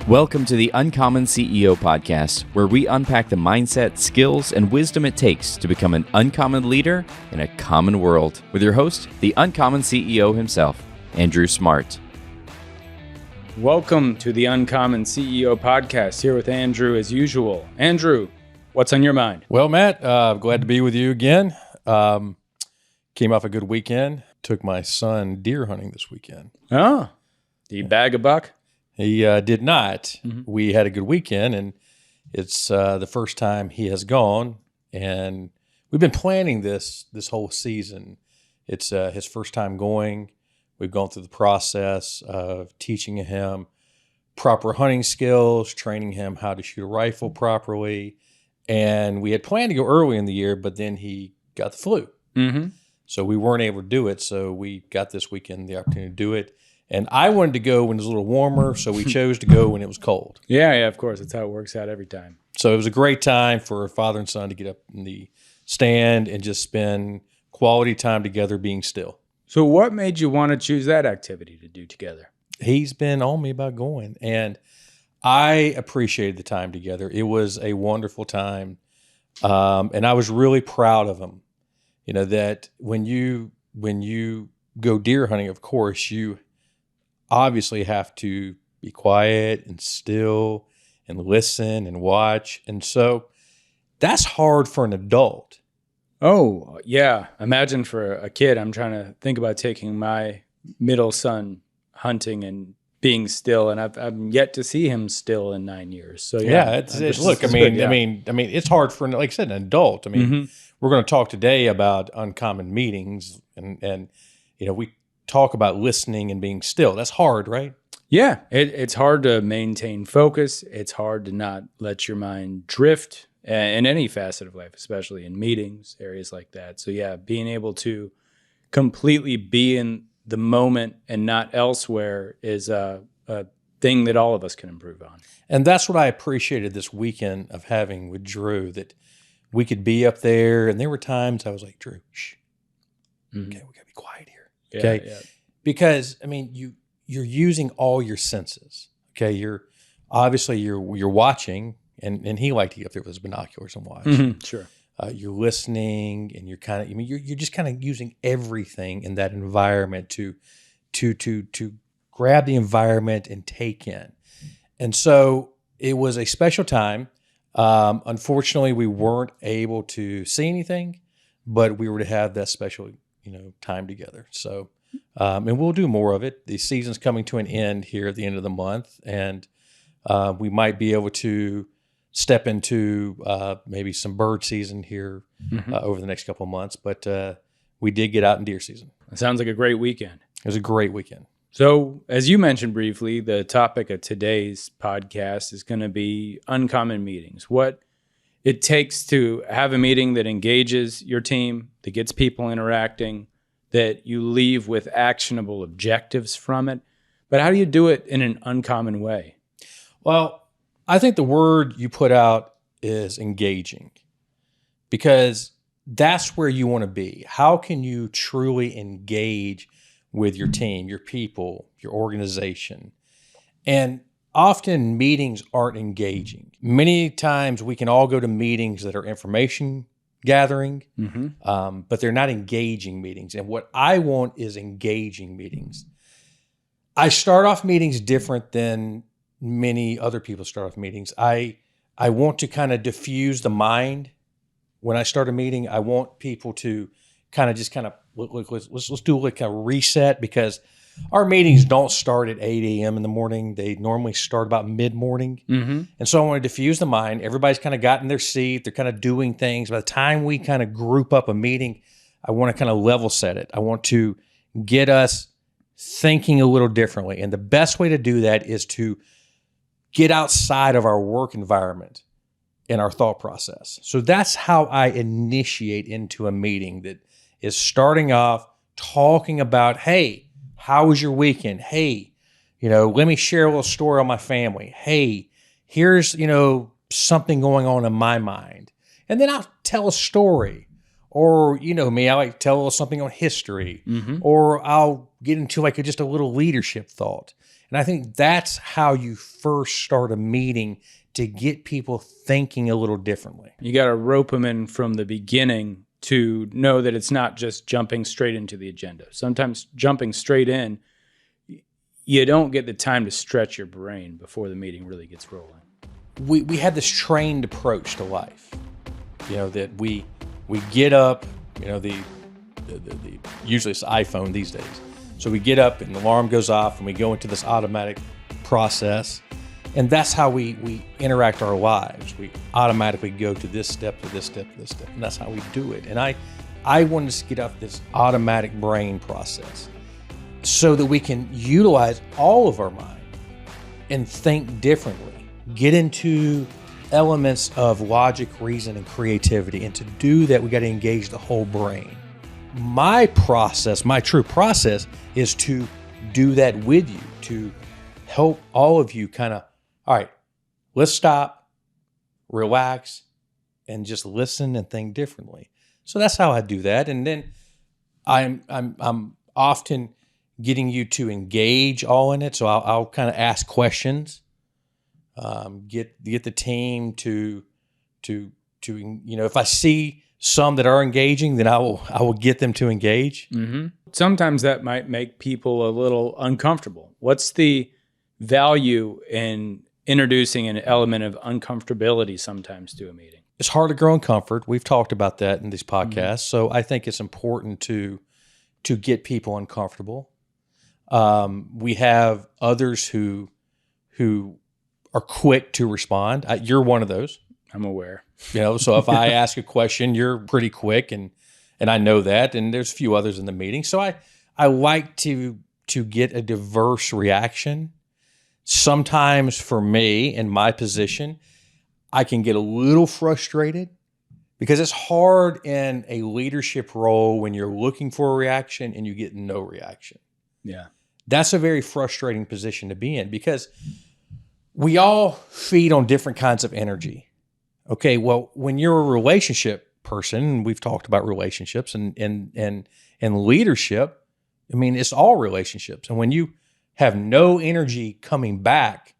Welcome to the Uncommon CEO podcast, where we unpack the mindset, skills, and wisdom it takes to become an uncommon leader in a common world. With your host, the Uncommon CEO himself, Andrew Smart. Welcome to the Uncommon CEO podcast, here with Andrew as usual. Andrew, what's on your mind? Well, Matt, glad to be with you again. Came off a good weekend. Took my son deer hunting this weekend. Oh, did you bag a buck? He did not. We had a good weekend, and it's the first time he has gone. And we've been planning this whole season. It's his first time going. We've gone through the process of teaching him proper hunting skills, training him how to shoot a rifle properly. And we had planned to go early in the year, but then he got the flu. So we weren't able to do it. So we got this weekend the opportunity to do it. And I wanted to go when it was a little warmer, so we chose to go when it was cold. Yeah, of course. That's how it works out every time. So it was a great time for a father and son to get up in the stand and just spend quality time together being still. So what made you want to choose that activity to do together? He's been on me about going, and I appreciated the time together. It was a wonderful time, and I was really proud of him. You know, that when you go deer hunting, of course, you obviously have to be quiet and still and listen and watch. And so that's hard for an adult. Oh, yeah. Imagine for a kid, I'm trying to think about taking my middle son hunting and being still, and I've yet to see him still in 9 years. So look, I mean, it's hard for, like I said, an adult. I mean, we're going to talk today about uncommon meetings, and you know, we talk about listening and being still. That's hard, right? Yeah, it's hard to maintain focus. It's hard to not let your mind drift in any facet of life, especially in meetings, areas like that. So yeah, being able to completely be in the moment and not elsewhere is a thing that all of us can improve on. And that's what I appreciated this weekend of having with Drew, that we could be up there. And there were times I was like, Drew, shh, okay, we got to be quiet here. Okay. Yeah. Because I mean, you're using all your senses. Okay. You're watching, and he liked to get up there with his binoculars and watch. Sure. You're listening, and you're just kind of using everything in that environment to grab the environment and take in. And so it was a special time. Unfortunately, we weren't able to see anything, but we were to have that special, time together. So, and we'll do more of it. The season's coming to an end here at the end of the month, and we might be able to step into maybe some bird season here over the next couple of months. But we did get out in deer season. It sounds like a great weekend. It was a great weekend. So, as you mentioned briefly, the topic of today's podcast is going to be uncommon meetings. What it takes to have a meeting that engages your team, that gets people interacting, that you leave with actionable objectives from it. But how do you do it in an uncommon way? Well, I think the word you put out is engaging, because that's where you want to be. How can you truly engage with your team, your people, your organization? And often meetings aren't engaging. Many times we can all go to meetings that are information gathering, but they're not engaging meetings. And what I want is engaging meetings. I start off meetings different than many other people start off meetings. I want to kind of diffuse the mind when I start a meeting. I want people to let's do like a reset, because our meetings don't start at 8 a.m. in the morning. They normally start about mid-morning. And so I want to diffuse the mind. Everybody's kind of got in their seat. They're kind of doing things. By the time we kind of group up a meeting, I want to kind of level set it. I want to get us thinking a little differently. And the best way to do that is to get outside of our work environment in our thought process. So that's how I initiate into a meeting, that is starting off talking about, hey, how was your weekend? Hey, let me share a little story on my family. Hey, here's, something going on in my mind. And then I'll tell a story. Or, me, I like to tell something on history. Or I'll get into like just a little leadership thought. And I think that's how you first start a meeting to get people thinking a little differently. You got to rope them in from the beginning to know that it's not just jumping straight into the agenda. Sometimes jumping straight in, you don't get the time to stretch your brain before the meeting really gets rolling. We had this trained approach to life, that we get up, the usually it's the iPhone these days. So we get up and the alarm goes off and we go into this automatic process. And that's how we interact our lives. We automatically go to this step, to this step, to this step. And that's how we do it. And I wanted to get off this automatic brain process so that we can utilize all of our mind and think differently. Get into elements of logic, reason, and creativity. And to do that, we got to engage the whole brain. My true process is to do that with you, to help all of you kind of, all right, let's stop, relax, and just listen and think differently. So that's how I do that. And then I'm often getting you to engage all in it. So I'll kind of ask questions, get the team to if I see some that are engaging, then I will get them to engage. Mm-hmm. Sometimes that might make people a little uncomfortable. What's the value in introducing an element of uncomfortability sometimes to a meeting? It's hard to grow in comfort. We've talked about that in these podcasts. Mm-hmm. So I think it's important to get people uncomfortable. We have others who are quick to respond. You're one of those. I'm aware. So if I ask a question, you're pretty quick, and I know that. And there's a few others in the meeting. So I like to get a diverse reaction. Sometimes for me, in my position, I can get a little frustrated because it's hard in a leadership role when you're looking for a reaction and you get no reaction. Yeah. That's a very frustrating position to be in because we all feed on different kinds of energy. Okay, well, when you're a relationship person, we've talked about relationships and leadership, I mean, it's all relationships. And when you have no energy coming back,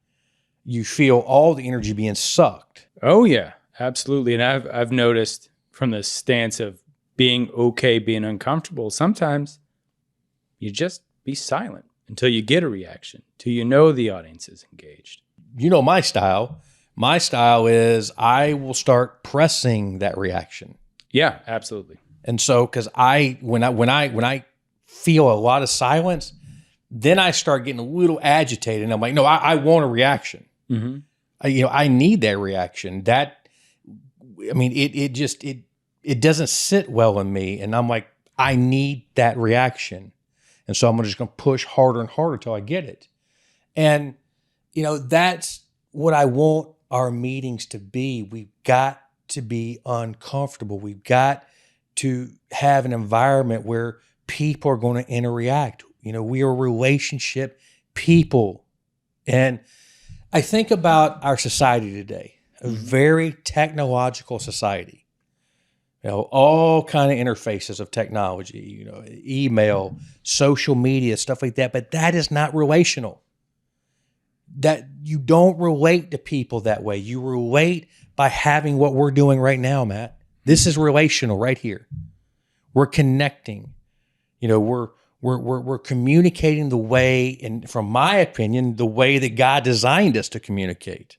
you feel all the energy being sucked. Oh yeah, absolutely. And I've noticed from the stance of being okay, being uncomfortable, sometimes you just be silent until you get a reaction, till you know the audience is engaged. You know my style. My style is I will start pressing that reaction. Yeah, absolutely. And so, because when I feel a lot of silence, then I start getting a little agitated. And I'm like, no, I want a reaction. Mm-hmm. I need that reaction. It doesn't sit well in me. And I'm like, I need that reaction. And so I'm just going to push harder and harder till I get it. And, that's what I want our meetings to be. We've got to be uncomfortable. We've got to have an environment where people are going to interact. We are relationship people. And I think about our society today, a very technological society. All kind of interfaces of technology, email, social media, stuff like that. But that is not relational. That you don't relate to people that way. You relate by having what we're doing right now, Matt. This is relational right here. We're connecting. We're communicating the way, and from my opinion, the way that God designed us to communicate.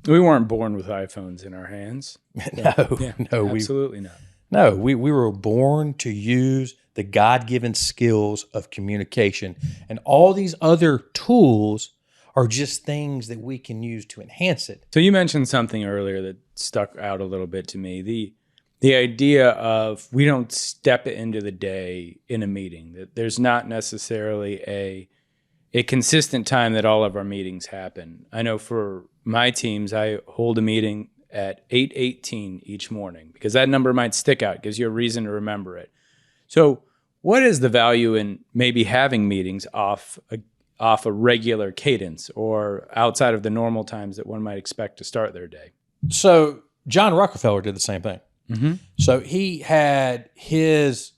We weren't born with iPhones in our hands. No, absolutely not. No, we were born to use the God-given skills of communication, and all these other tools are just things that we can use to enhance it. So you mentioned something earlier that stuck out a little bit to me. The idea of we don't step into the day in a meeting, that there's not necessarily a consistent time that all of our meetings happen. I know for my teams, I hold a meeting at 8:18 each morning because that number might stick out, gives you a reason to remember it. So what is the value in maybe having meetings off a regular cadence or outside of the normal times that one might expect to start their day? So John Rockefeller did the same thing. Mm-hmm. So he had his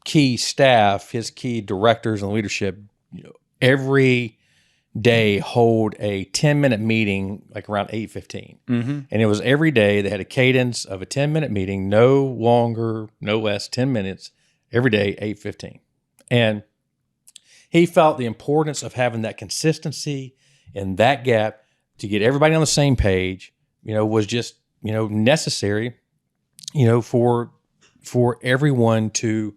key staff, his key directors and leadership, every day hold a 10-minute meeting like around 8:15. And it was every day. They had a cadence of a 10-minute meeting, no longer, no less, 10 minutes every day, 8:15. And he felt the importance of having that consistency and that gap to get everybody on the same page, was just, necessary, for everyone to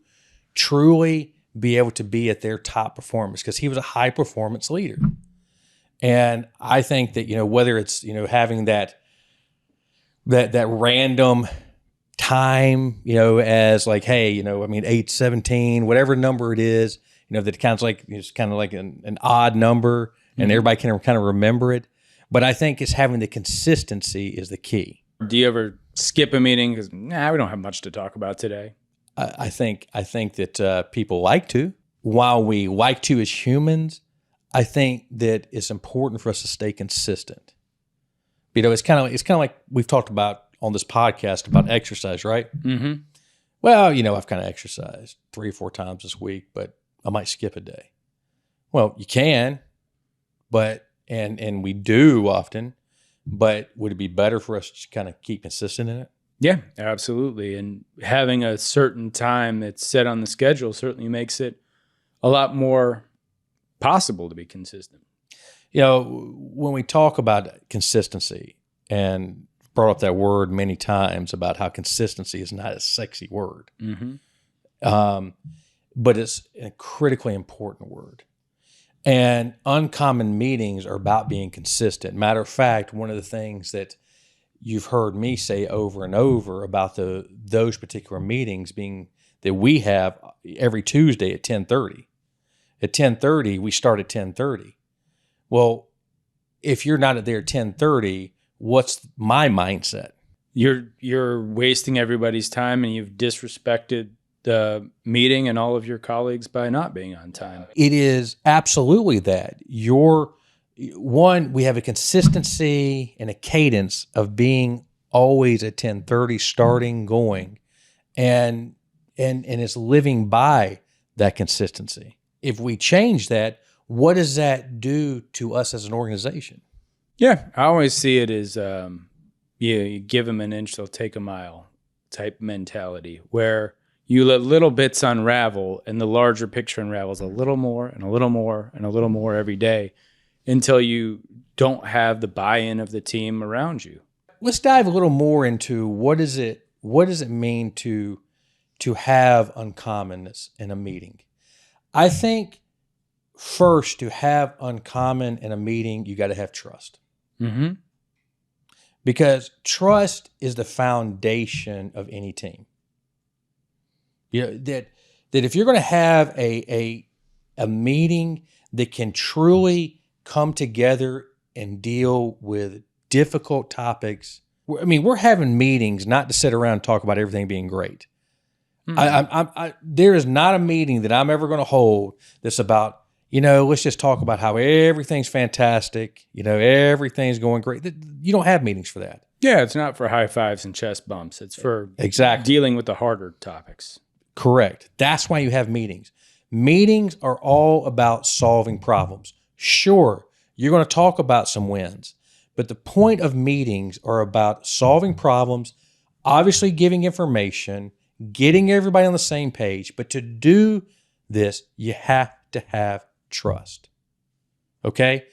truly be able to be at their top performance, because he was a high performance leader. And I think that, whether it's, having that random time, as like, hey, 8:17, whatever number it is, that kind of like, it's kind of like an odd number and everybody can kind of remember it. But I think it's having the consistency is the key. Do you ever skip a meeting because, we don't have much to talk about today? I think that people like to. While we like to as humans, I think that it's important for us to stay consistent. It's kind of like we've talked about on this podcast about exercise, right? Mm-hmm. Well, I've kind of exercised 3 or 4 times this week, but I might skip a day. Well, you can, but and we do often, but would it be better for us to kind of keep consistent in it? Yeah, absolutely. And having a certain time that's set on the schedule certainly makes it a lot more possible to be consistent. When we talk about consistency, and brought up that word many times about how consistency is not a sexy word, but it's a critically important word. And uncommon meetings are about being consistent. Matter of fact, one of the things that you've heard me say over and over about those particular meetings being that we have every Tuesday at 10:30. At 10:30, we start at 10:30. Well, if you're not there at 10:30, what's my mindset? You're wasting everybody's time, and you've disrespected the meeting and all of your colleagues by not being on time. It is absolutely that. We have a consistency and a cadence of being always at 10:30, starting, going, and it's living by that consistency. If we change that, what does that do to us as an organization? Yeah, I always see it as you give them an inch, they'll take a mile type mentality, where you let little bits unravel and the larger picture unravels a little more and a little more and a little more every day until you don't have the buy-in of the team around you. Let's dive a little more into what does it mean to have uncommonness in a meeting. I think first, to have uncommon in a meeting, you got to have trust. Mm-hmm. Because trust is the foundation of any team. That if you're going to have a meeting that can truly come together and deal with difficult topics. We're having meetings not to sit around and talk about everything being great. Mm-hmm. There is not a meeting that I'm ever going to hold that's about, let's just talk about how everything's fantastic, everything's going great. You don't have meetings for that. Yeah, it's not for high fives and chest bumps. It's for dealing with the harder topics. Correct. That's why you have meetings. Meetings are all about solving problems. Sure, you're going to talk about some wins, but the point of meetings are about solving problems, obviously giving information, getting everybody on the same page. But to do this, you have to have trust. Okay?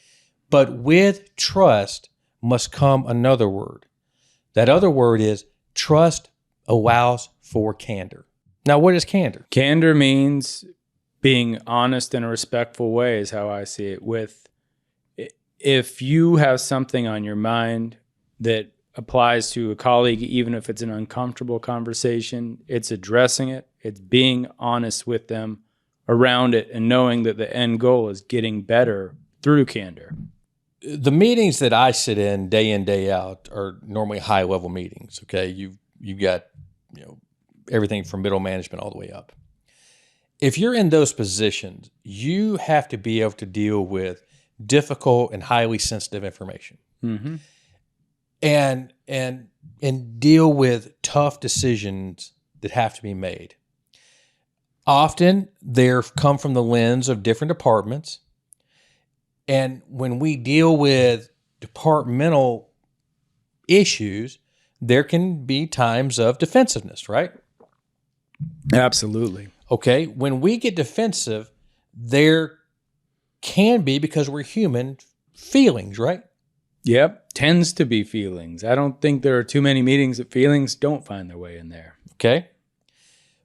But with trust must come another word. That other word is trust allows for candor. Now, what is candor? Candor means being honest in a respectful way, is how I see it. If you have something on your mind that applies to a colleague, even if it's an uncomfortable conversation, it's addressing it. It's being honest with them around it and knowing that the end goal is getting better through candor. The meetings that I sit in, day out, are normally high-level meetings, okay? You've got, everything from middle management all the way up. If you're in those positions, you have to be able to deal with difficult and highly sensitive information. Mm-hmm. And deal with tough decisions that have to be made. Often they come from the lens of different departments. And when we deal with departmental issues, there can be times of defensiveness, right? Absolutely. Okay. When we get defensive, there can be, because we're human, feelings, right? Yep. Tends to be feelings. I don't think there are too many meetings that feelings don't find their way in there. Okay.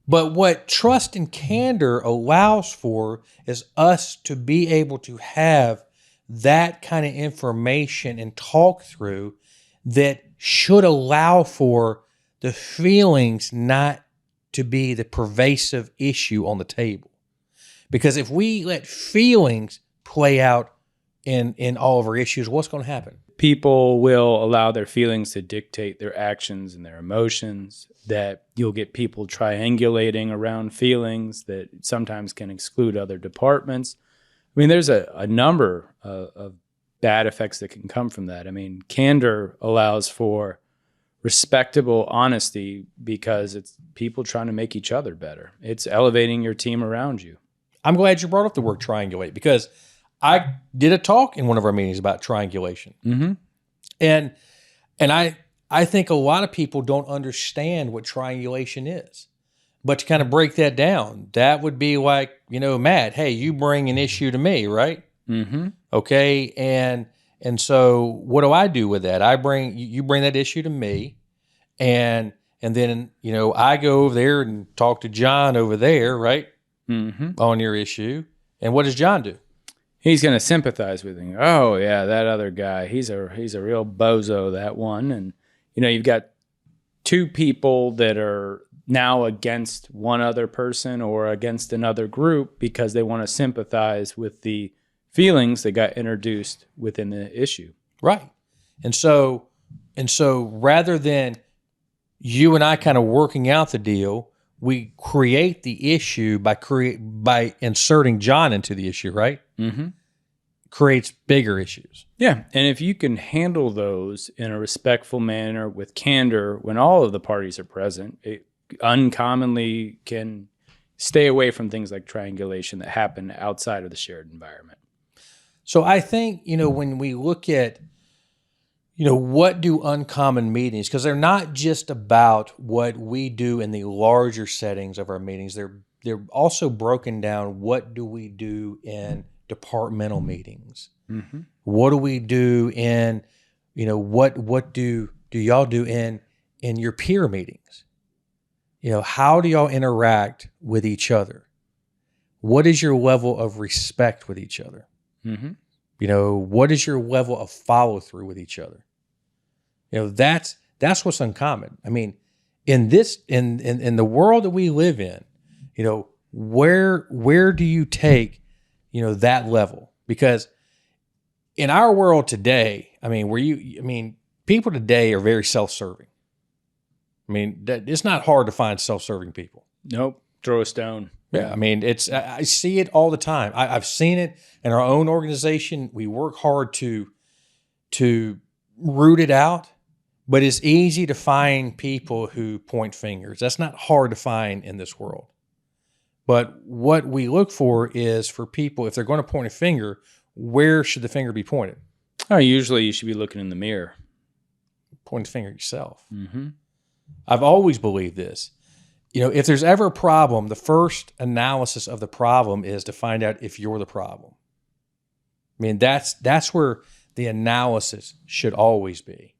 But what trust and candor allows for is us to be able to have that kind of information and talk through that should allow for the feelings not to be the pervasive issue on the table. Because if we let feelings play out in all of our issues, what's going to happen? People will allow their feelings to dictate their actions and their emotions, that you'll get people triangulating around feelings that sometimes can exclude other departments. I mean, there's a number of bad effects that can come from that. I mean, candor allows for respectable honesty because it's people trying to make each other better. It's elevating your team around you. I'm glad you brought up the word triangulate, because I did a talk in one of our meetings about triangulation. Mm-hmm. And I think a lot of people don't understand what triangulation is. But to kind of break that down, that would be like, Matt, hey, you bring an issue to me, right? Mm-hmm. Okay. And so what do I do with that? You bring that issue to me, and then, I go over there and talk to John over there, right? Mm-hmm. On your issue. And what does John do? He's going to sympathize with him. Oh yeah, that other guy, he's a real bozo, that one. And you've got two people that are now against one other person or against another group because they want to sympathize with the feelings that got introduced within the issue. Right. And so rather than you and I kind of working out the deal, we create the issue by inserting John into the issue, right? Mm-hmm. Creates bigger issues. Yeah. And if you can handle those in a respectful manner with candor when all of the parties are present, it uncommonly can stay away from things like triangulation that happen outside of the shared environment. So I think, when we look at, what do uncommon meetings, because they're not just about what we do in the larger settings of our meetings. They're also broken down. What do we do in departmental meetings? Mm-hmm. What do we do in, what do y'all do in your peer meetings? How do y'all interact with each other? What is your level of respect with each other? Mm-hmm. What is your level of follow through with each other? That's what's uncommon. I mean, in the world that we live in, where do you take, that level? Because in our world today, people today are very self-serving. I mean, it's not hard to find self-serving people. Nope. Throw a stone. Yeah. I mean, I see it all the time. I've seen it in our own organization. We work hard to root it out, but it's easy to find people who point fingers. That's not hard to find in this world. But what we look for is for people, if they're going to point a finger, where should the finger be pointed? Oh, usually you should be looking in the mirror. Point the finger at yourself. Mm-hmm. I've always believed this. If there's ever a problem, the first analysis of the problem is to find out if you're the problem. I mean, that's where the analysis should always be.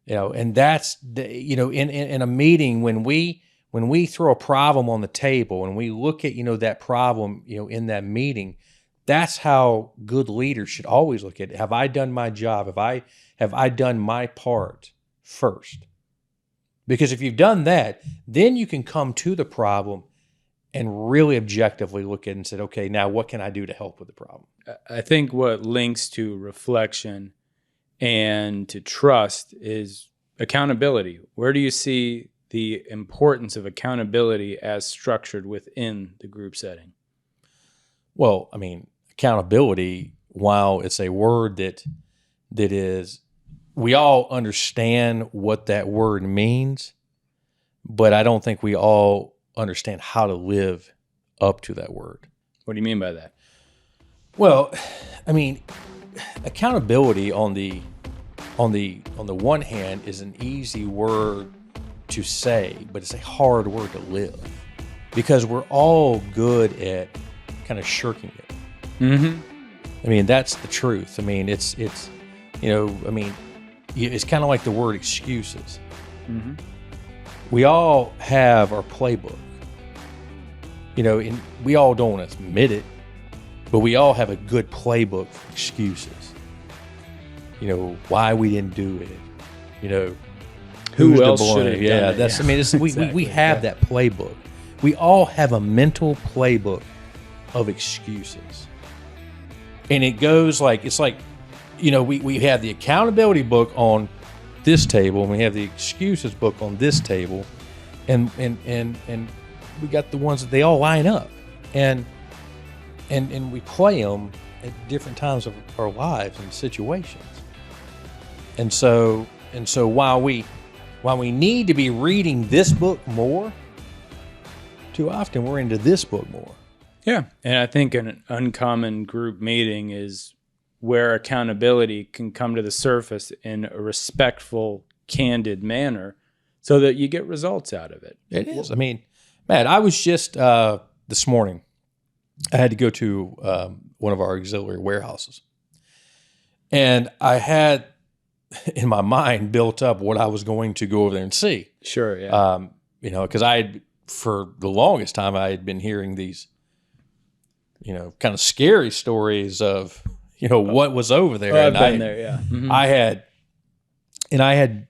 And that's in a meeting when we throw a problem on the table and we look at that problem in that meeting, that's how good leaders should always look at it. Have I done my job? Have I done my part first? Because if you've done that, then you can come to the problem and really objectively look at it and say, okay, now what can I do to help with the problem? I think what links to reflection and to trust is accountability. Where do you see the importance of accountability as structured within the group setting? Well, I mean, accountability, while it's a word that is, we all understand what that word means, but I don't think we all understand how to live up to that word. What do you mean by that? Well, I mean, accountability on the one hand is an easy word to say, but it's a hard word to live because we're all good at kind of shirking it. Mm-hmm. I mean, that's the truth. I mean, it's it's kind of like the word excuses. Mm-hmm. We all have our playbook, and we all don't admit it, but we all have a good playbook for excuses. Why we didn't do it. Who else should have Yeah, done it? that's. Yeah. I mean, Exactly. we have that playbook. We all have a mental playbook of excuses, and it goes like it's like, we have the accountability book on this table, and we have the excuses book on this table, and we got the ones that they all line up, and we play them at different times of our lives and situations. And so while we need to be reading this book more, too often we're into this book more. Yeah. And I think an uncommon group meeting is where accountability can come to the surface in a respectful, candid manner so that you get results out of it. It is. I mean, Matt, I was just this morning, I had to go to one of our auxiliary warehouses. And I had in my mind built up what I was going to go over there and see. Sure, yeah. Because for the longest time, I had been hearing these, kind of scary stories of, what was over there. I've been there, yeah. Mm-hmm. I had,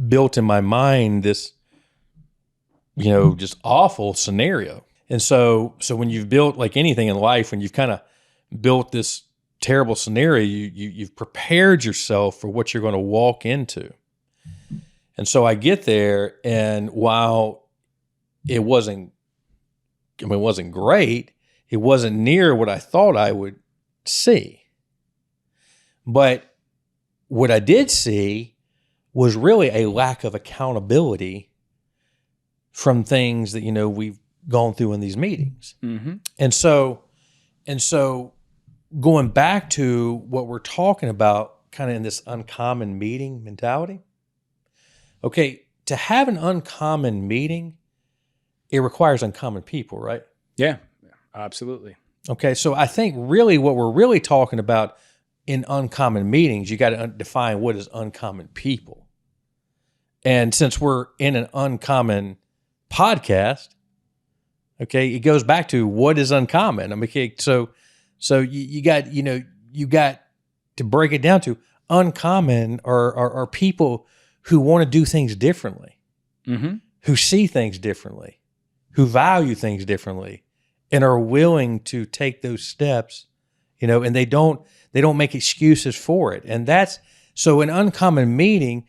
built in my mind this, just awful scenario. And so when you've built like anything in life, when you've kind of built this terrible scenario, you've prepared yourself for what you're going to walk into. And so I get there, and while it wasn't great, it wasn't near what I thought I would see. But what I did see was really a lack of accountability from things that, we've gone through in these meetings. Mm-hmm. And so going back to what we're talking about kind of in this uncommon meeting mentality. Okay, to have an uncommon meeting, it requires uncommon people, right? Yeah, absolutely. Okay, so I think really what we're really talking about in uncommon meetings, you got to define what is uncommon people. And since we're in an uncommon podcast, okay, it goes back to what is uncommon. I mean, okay, so you got to break it down to uncommon are people who want to do things differently, Mm-hmm. who see things differently, who value things differently, and are willing to take those steps, and they don't make excuses for it. And that's so an uncommon meeting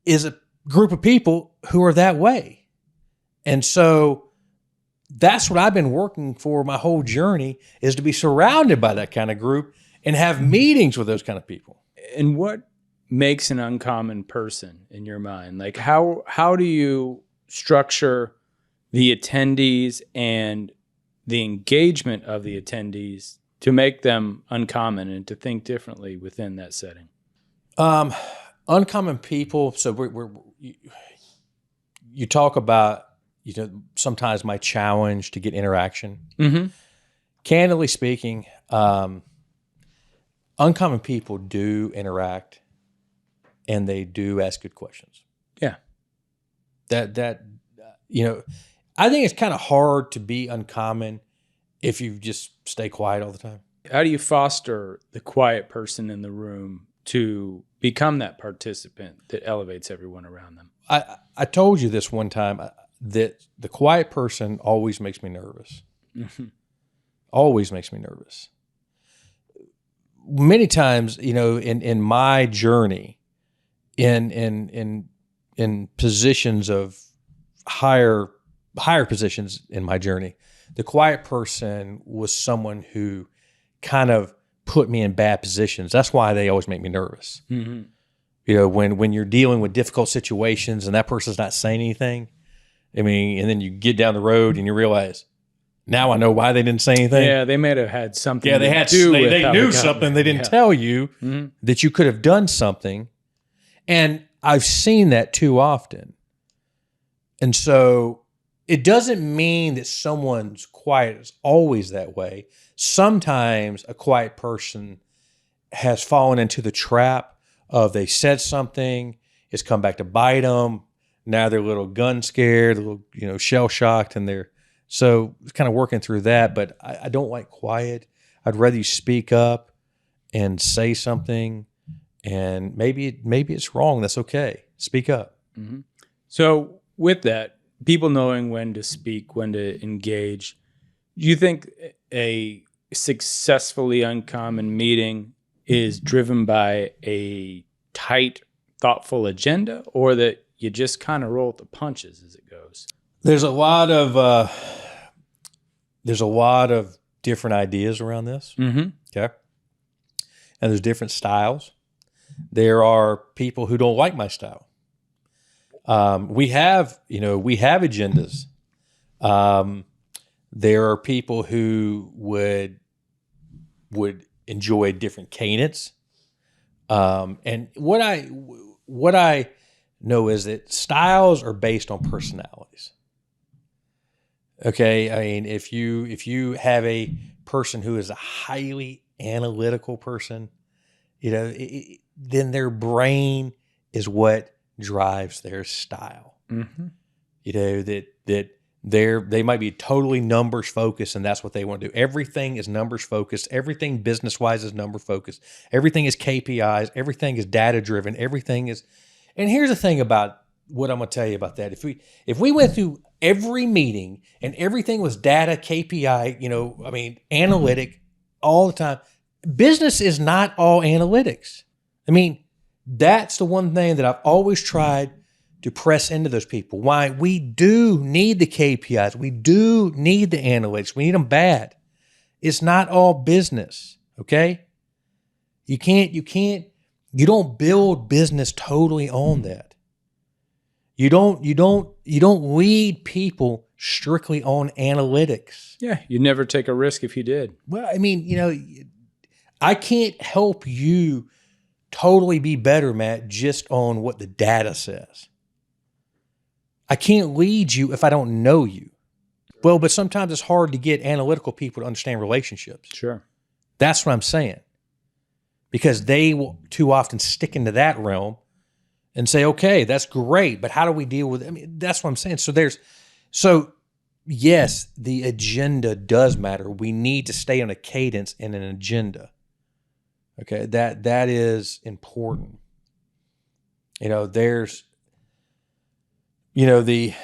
is a group of people who are that way. And so that's what I've been working for my whole journey, is to be surrounded by that kind of group and have meetings with those kind of people. And what makes an uncommon person in your mind? Like how do you structure the attendees and the engagement of the attendees to make them uncommon and to think differently within that setting? Uncommon people. So you talk about, sometimes my challenge to get interaction. Mm-hmm. Candidly speaking, uncommon people do interact and they do ask good questions. Yeah. I think it's kind of hard to be uncommon if you just stay quiet all the time. How do you foster the quiet person in the room to become that participant that elevates everyone around them? I told you this one time that the quiet person always makes me nervous. Mm-hmm. Always makes me nervous. Many times, in my journey, in positions of higher positions in my journey, the quiet person was someone who kind of put me in bad positions. That's why they always make me nervous. Mm-hmm. When you're dealing with difficult situations and that person's not saying anything, and then you get down the road and you realize, Now I know why they didn't say anything. Yeah, they may have had something. Yeah, they knew something. They didn't tell you that you could have done something. And I've seen that too often. And so it doesn't mean that someone's quiet is always that way. Sometimes a quiet person has fallen into the trap of they said something, it's come back to bite them. Now they're a little gun scared, a little, shell shocked, and so it's kind of working through that. But I don't like quiet. I'd rather you speak up and say something. And maybe it's wrong. That's okay. Speak up. Mm-hmm. So with that, people knowing when to speak, when to engage, do you think a successfully uncommon meeting is driven by a tight, thoughtful agenda, or that you just kind of roll with the punches as it goes? There's a lot of different ideas around this. Mm-hmm. Okay, and there's different styles. There are people who don't like my style. We have agendas. There are people who would enjoy different cadence. And what I know is that styles are based on personalities. Okay, I mean, if you have a person who is a highly analytical person, then their brain is what drives their style. Mm-hmm. That they might be totally numbers focused, and that's what they want to do. Everything is numbers focused. Everything business wise is number focused. Everything is KPIs. Everything is data driven. Everything is. And here's the thing about what I'm going to tell you about that. If we went through every meeting and everything was data, KPI, analytic all the time, business is not all analytics. I mean, that's the one thing that I've always tried to press into those people. Why? We do need the KPIs. We do need the analytics. We need them bad. It's not all business, okay? You don't build business totally on that. You don't lead people strictly on analytics. Yeah, you'd never take a risk if you did. Well, I mean, I can't help you totally be better, Matt, just on what the data says. I can't lead you if I don't know you. Well, but sometimes it's hard to get analytical people to understand relationships. Sure. That's what I'm saying. Because they will too often stick into that realm and say, okay, that's great, but how do we deal with it? I mean, that's what I'm saying. So yes, the agenda does matter. We need to stay on a cadence and an agenda. Okay, that is important. There's the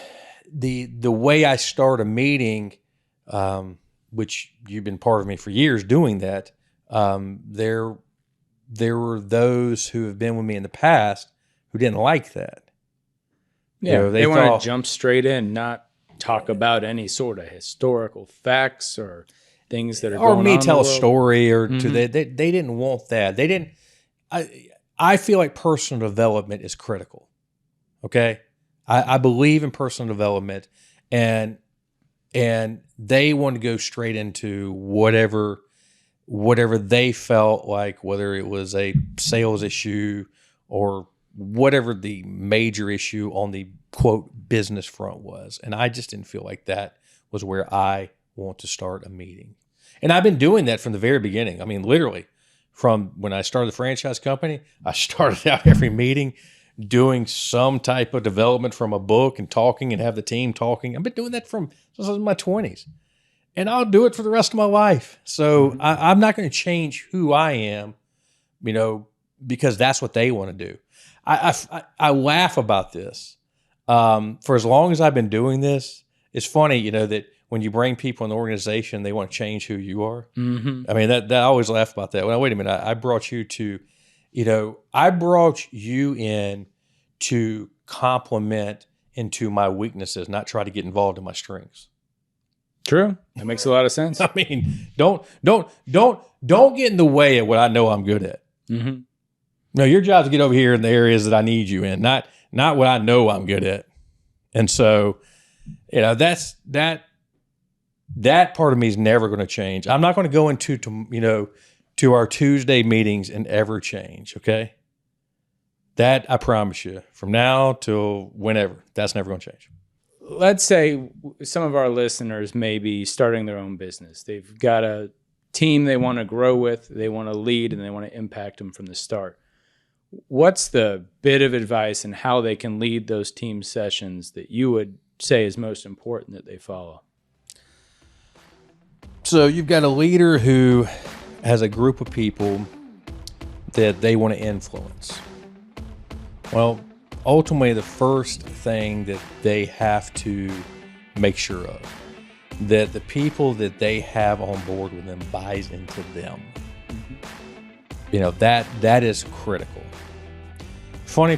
way I start a meeting, which you've been part of me for years doing that. There were those who have been with me in the past who didn't like that. Yeah, they want to jump straight in, not talk about any sort of historical facts or things that are going on. Or me tell a story or they didn't want that. They didn't. I feel like personal development is critical. Okay, I believe in personal development, and they want to go straight into whatever they felt like, whether it was a sales issue or whatever the major issue on the quote business front was. And I just didn't feel like that was where I want to start a meeting. And I've been doing that from the very beginning. I mean, literally from when I started the franchise company, I started out every meeting doing some type of development from a book and talking and have the team talking. I've been doing that since I was in my 20s. And I'll do it for the rest of my life. So I'm not going to change who I am, because that's what they want to do. I laugh about this. For as long as I've been doing this, it's funny, that when you bring people in the organization, they want to change who you are. Mm-hmm. I mean, that I always laugh about that. Well, wait a minute. I brought you in to complement into my weaknesses, not try to get involved in my strengths. True. That makes a lot of sense. I mean, don't get in the way of what I know I'm good at. Mm-hmm. No, your job is to get over here in the areas that I need you in, not what I know I'm good at. And so, that's That part of me is never going to change. I'm not going to go into, to our Tuesday meetings and ever change. Okay. That I promise you, from now till whenever, that's never going to change. Let's say some of our listeners may be starting their own business. They've got a team they want to grow with, they want to lead, and they want to impact them from the start. What's the bit of advice and how they can lead those team sessions that you would say is most important that they follow? So you've got a leader who has a group of people that they want to influence. Well, ultimately, the first thing that they have to make sure of, that the people that they have on board with them buys into them. That is critical. Funny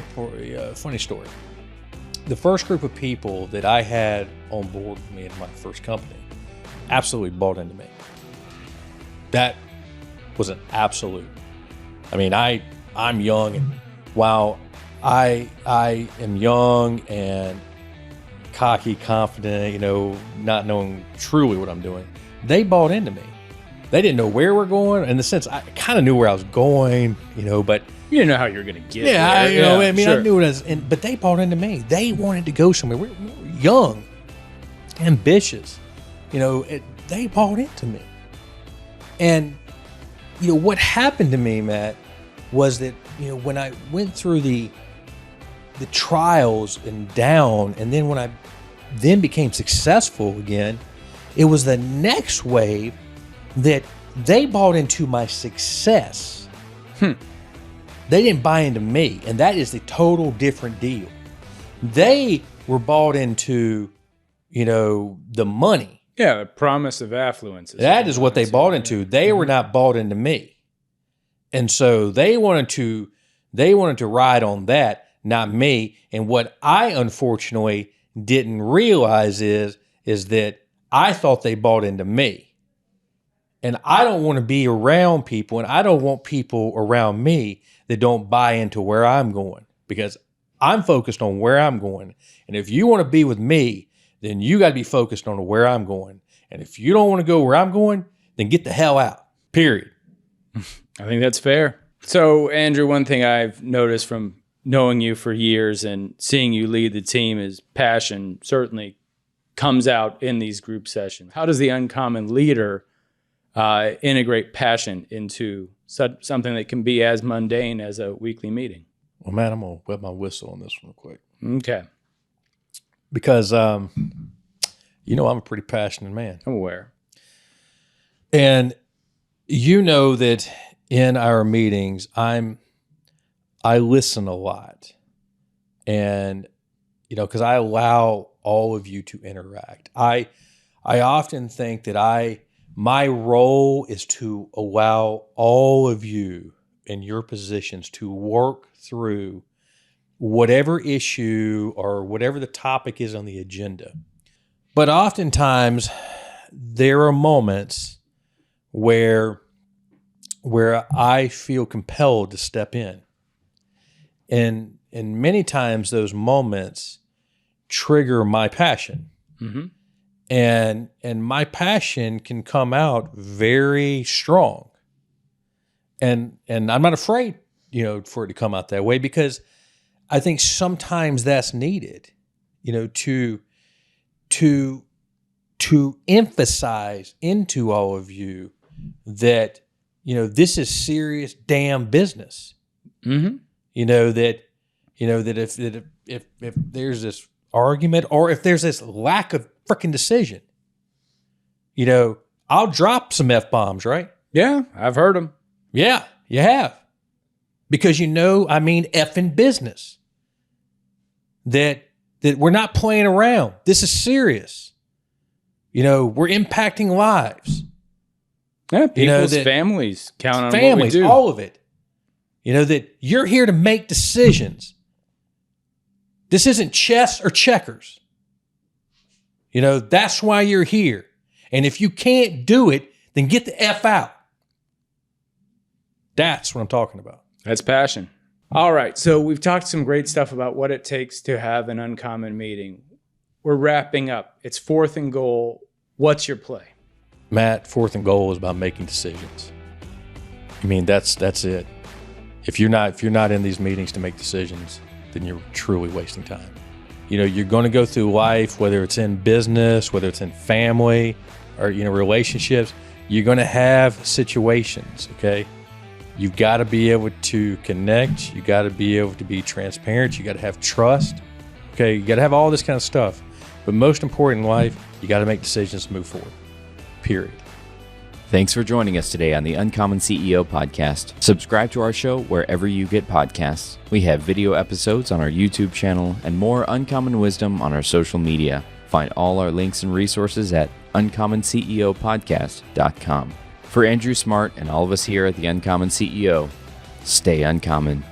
story. The first group of people that I had on board with me in my first company absolutely bought into me. That was an absolute. I mean, I'm young, and while I am young and cocky, confident, not knowing truly what I'm doing, they bought into me. They didn't know where we're going. In the sense, I kind of knew where I was going, but you didn't know how you were going to get there. Sure. I knew what I was, but they bought into me. They wanted to go somewhere. We were young, ambitious, they bought into me. And, what happened to me, Matt, was that, when I went through the trials and down, and then when I then became successful again, it was the next wave that they bought into my success. They didn't buy into me, and that is a total different deal. They were bought into, the money. Yeah, the promise of affluence. That is what they bought into. They were not bought into me. And so they wanted to ride on that, not me. And what I unfortunately didn't realize is that I thought they bought into me. And I don't want to be around people, and I don't want people around me that don't buy into where I'm going, because I'm focused on where I'm going. And if you want to be with me, then you got to be focused on where I'm going. And if you don't want to go where I'm going, then get the hell out, period. I think that's fair. So, Andrew, one thing I've noticed from knowing you for years and seeing you lead the team is passion certainly comes out in these group sessions. How does the Uncommon Leader integrate passion into something that can be as mundane as a weekly meeting? Well, man, I'm going to wet my whistle on this real quick. Okay. Because, I'm a pretty passionate man. I'm aware. And that in our meetings, I listen a lot. And, because I allow all of you to interact. I often think that my role is to allow all of you in your positions to work through whatever issue or whatever the topic is on the agenda. But oftentimes there are moments where I feel compelled to step in. And many times those moments trigger my passion. Mm-hmm. And my passion can come out very strong. And I'm not afraid, for it to come out that way, because I think sometimes that's needed, to emphasize into all of you that, this is serious damn business. Mm-hmm. That if there's this argument, or if there's this lack of freaking decision, I'll drop some F-bombs, right? Yeah, I've heard them. Yeah, you have. Because I mean effing business. That we're not playing around. This is serious. We're impacting lives. Yeah, people's families count on families, what we do. All of it. That you're here to make decisions. This isn't chess or checkers. That's why you're here. And if you can't do it, then get the F out. That's what I'm talking about. That's passion. All right. So we've talked some great stuff about what it takes to have an uncommon meeting. We're wrapping up. It's fourth and goal. What's your play? Matt, 4th and goal is about making decisions. I mean, that's it. If you're not in these meetings to make decisions, then you're truly wasting time. You know, you're going to go through life, whether it's in business, whether it's in family, or, you know, relationships, you're going to have situations, okay? You've got to be able to connect. You got to be able to be transparent. You got to have trust, okay? You got to have all this kind of stuff. But most important in life, you got to make decisions to move forward, period. Thanks for joining us today on the Uncommon CEO podcast. Subscribe to our show wherever you get podcasts. We have video episodes on our YouTube channel and more uncommon wisdom on our social media. Find all our links and resources at uncommonceopodcast.com. For Andrew Smart and all of us here at the Uncommon CEO, stay uncommon.